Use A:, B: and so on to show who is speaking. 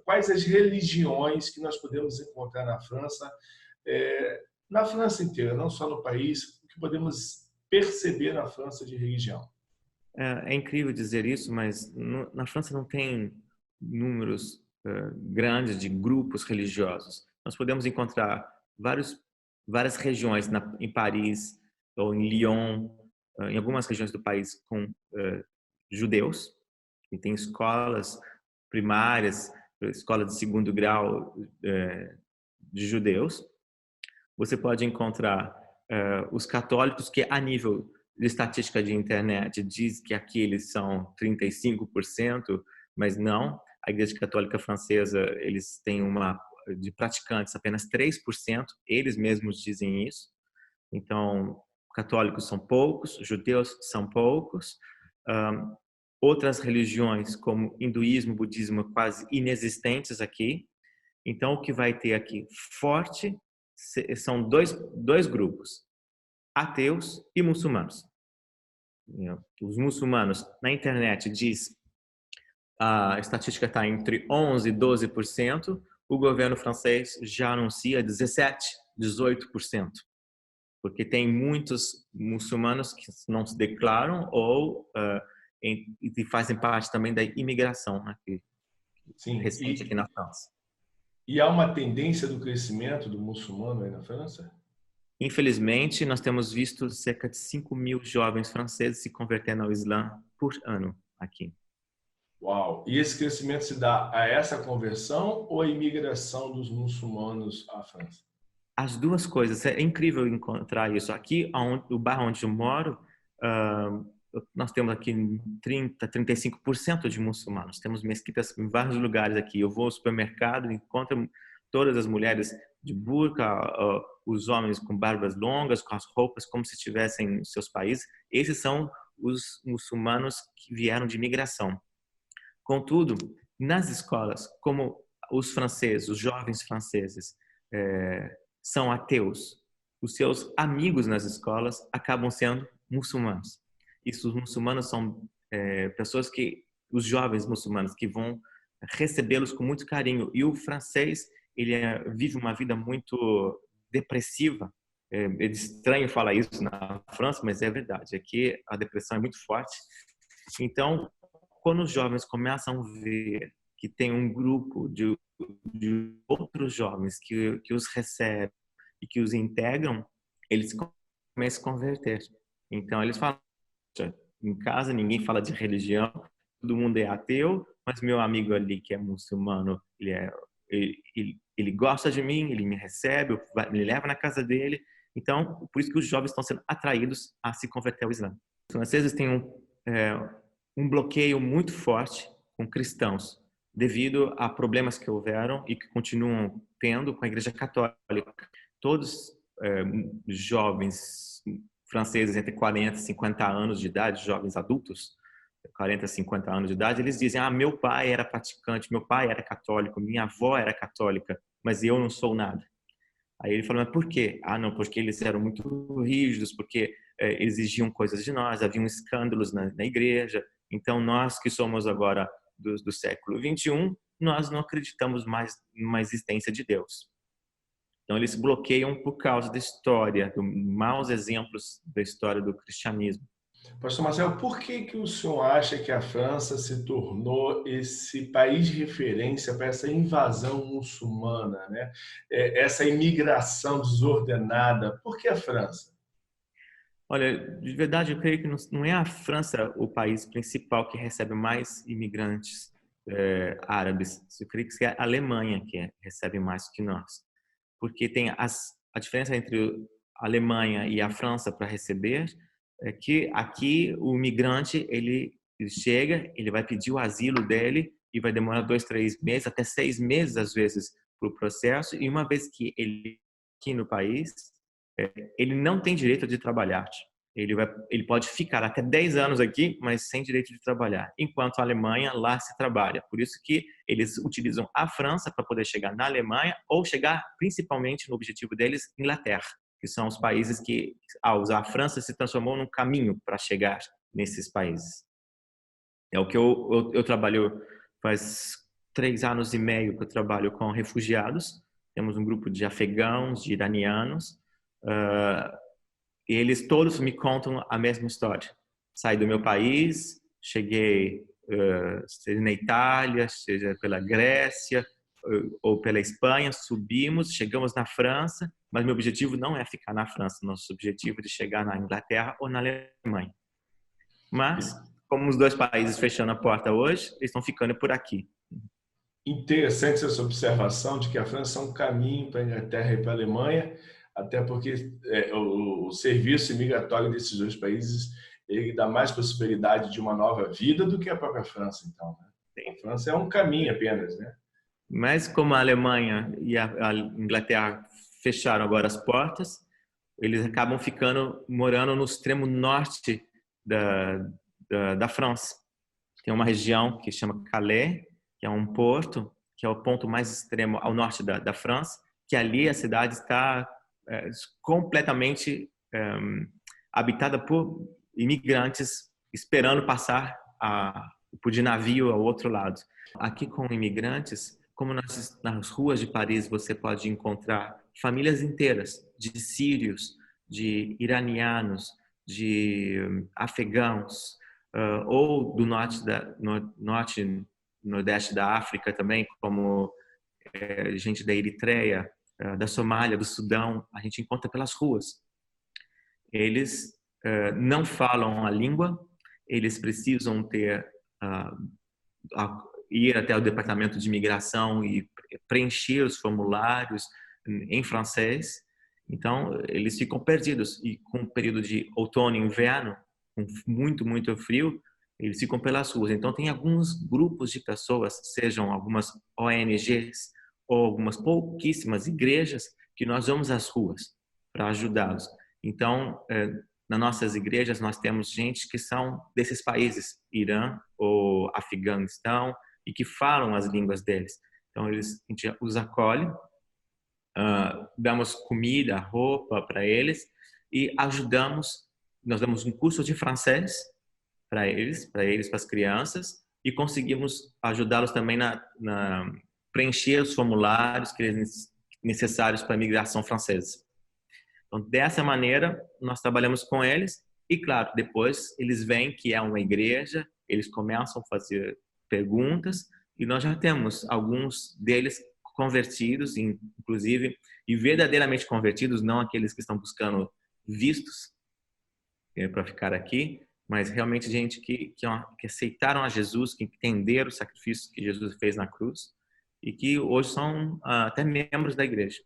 A: quais as religiões que nós podemos encontrar na França inteira, não só no país, o que podemos perceber na França de religião?
B: É incrível dizer isso, mas na França não tem números grandes de grupos religiosos. Nós podemos encontrar várias regiões em Paris ou em Lyon, em algumas regiões do país com judeus, e tem escolas primárias, escola de segundo grau de judeus. Você pode encontrar os católicos, que a nível de estatística de internet diz que aqui eles são 35%, mas não. A Igreja Católica Francesa, eles têm de praticantes apenas 3%, eles mesmos dizem isso. Então, católicos são poucos, judeus são poucos. Outras religiões, como hinduísmo, budismo, quase inexistentes aqui. Então, o que vai ter aqui forte são dois grupos, ateus e muçulmanos. Os muçulmanos, na internet, diz a estatística está entre 11% e 12%, o governo francês já anuncia 17%, 18%, porque tem muitos muçulmanos que não se declaram ou e fazem parte também da imigração aqui,
A: Sim,
B: recente aqui na França.
A: e há uma tendência do crescimento do muçulmano aí na França?
B: Infelizmente, nós temos visto cerca de 5.000 jovens franceses se convertendo ao Islã por ano aqui.
A: Uau! E esse crescimento se dá a essa conversão ou a imigração dos muçulmanos à França?
B: As duas coisas. É incrível encontrar isso. Aqui, o bairro onde eu moro, nós temos aqui 35% de muçulmanos. Temos mesquitas em vários lugares aqui. Eu vou ao supermercado e encontro todas as mulheres de burca, os homens com barbas longas, com as roupas como se estivessem em seus países. Esses são os muçulmanos que vieram de imigração. Contudo, nas escolas, como os franceses, os jovens franceses, são ateus, os seus amigos nas escolas acabam sendo muçulmanos. E os muçulmanos são pessoas os jovens muçulmanos, que vão recebê-los com muito carinho. E o francês, ele vive uma vida muito depressiva. É estranho falar isso na França, mas é verdade. Aqui a depressão é muito forte. Então, quando os jovens começam a ver que tem um grupo de outros jovens que os recebem e que os integram, eles começam a se converter. Então, eles falam, em casa ninguém fala de religião, todo mundo é ateu, mas meu amigo ali que é muçulmano, ele gosta de mim, ele me recebe, me leva na casa dele. Então, por isso que os jovens estão sendo atraídos a se converter ao Islã. Os franceses têm um bloqueio muito forte com cristãos, devido a problemas que houveram e que continuam tendo com a Igreja Católica. Todos jovens franceses entre 40 e 50 anos de idade, jovens adultos, 40 a 50 anos de idade, eles dizem: meu pai era praticante, meu pai era católico, minha avó era católica, mas eu não sou nada. Aí ele falou: mas por quê? Não, porque eles eram muito rígidos, porque exigiam coisas de nós, haviam escândalos na igreja. Então, nós que somos agora do século 21, nós não acreditamos mais numa existência de Deus. Então, eles bloqueiam por causa da história, dos maus exemplos da história do cristianismo.
A: Pastor Marcelo, por que o senhor acha que a França se tornou esse país de referência para essa invasão muçulmana, né? Essa imigração desordenada? Por que a França?
B: Olha, de verdade, eu creio que não é a França o país principal que recebe mais imigrantes árabes. Eu creio que é a Alemanha que recebe mais que nós. Porque tem a diferença entre a Alemanha e a França para receber é que aqui o migrante, ele chega, ele vai pedir o asilo dele e vai demorar 2, 3 meses, até 6 meses às vezes para o processo. E uma vez que ele aqui no país, ele não tem direito de trabalhar. Ele pode ficar até 10 anos aqui, mas sem direito de trabalhar. Enquanto a Alemanha, lá se trabalha. Por isso que eles utilizam a França para poder chegar na Alemanha ou chegar principalmente no objetivo deles, Inglaterra, que são os países que, ao usar a França, se transformou num caminho para chegar nesses países. É o que eu trabalho faz 3 anos e meio que eu trabalho com refugiados. Temos um grupo de afegãos, de iranianos. E eles todos me contam a mesma história. Saí do meu país, cheguei seja na Itália, seja pela Grécia ou pela Espanha, subimos, chegamos na França, mas meu objetivo não é ficar na França, nosso objetivo é de chegar na Inglaterra ou na Alemanha. Mas, como os dois países fechando a porta hoje, eles estão ficando por aqui.
A: Interessante essa observação de que a França é um caminho para a Inglaterra e para a Alemanha, até porque o serviço migratório desses dois países ele dá mais possibilidade de uma nova vida do que a própria França, então. Né? A França é um caminho apenas, né?
B: Mas como a Alemanha e a Inglaterra fecharam agora as portas, eles acabam morando no extremo norte da França. Tem uma região que chama Calais, que é um porto, que é o ponto mais extremo ao norte da França, que ali a cidade está completamente habitada por imigrantes esperando passar de navio ao outro lado. Aqui com imigrantes, como nas ruas de Paris você pode encontrar famílias inteiras de sírios, de iranianos, de afegãos, ou do nordeste da África também, como gente da Eritreia, da Somália, do Sudão, a gente encontra pelas ruas. Eles não falam a língua, eles precisam ir até o departamento de imigração e preencher os formulários em francês. Então, eles ficam perdidos. E com o período de outono e inverno, com muito, muito frio, eles ficam pelas ruas. Então, tem alguns grupos de pessoas, sejam algumas ONGs ou algumas pouquíssimas igrejas, que nós vamos às ruas para ajudá-los. Então, nas nossas igrejas, nós temos gente que são desses países, Irã ou Afeganistão, e que falam as línguas deles. Então, a gente os acolhe, damos comida, roupa para eles e ajudamos. Nós damos um curso de francês para eles, para as crianças, e conseguimos ajudá-los também na preencher os formulários necessários para a imigração francesa. Então, dessa maneira, nós trabalhamos com eles e, claro, depois eles veem que é uma igreja, eles começam a fazer perguntas e nós já temos alguns deles convertidos, inclusive, e verdadeiramente convertidos, não aqueles que estão buscando vistos para ficar aqui, mas realmente gente que aceitaram a Jesus, que entenderam o sacrifício que Jesus fez na cruz e que hoje são até membros da igreja.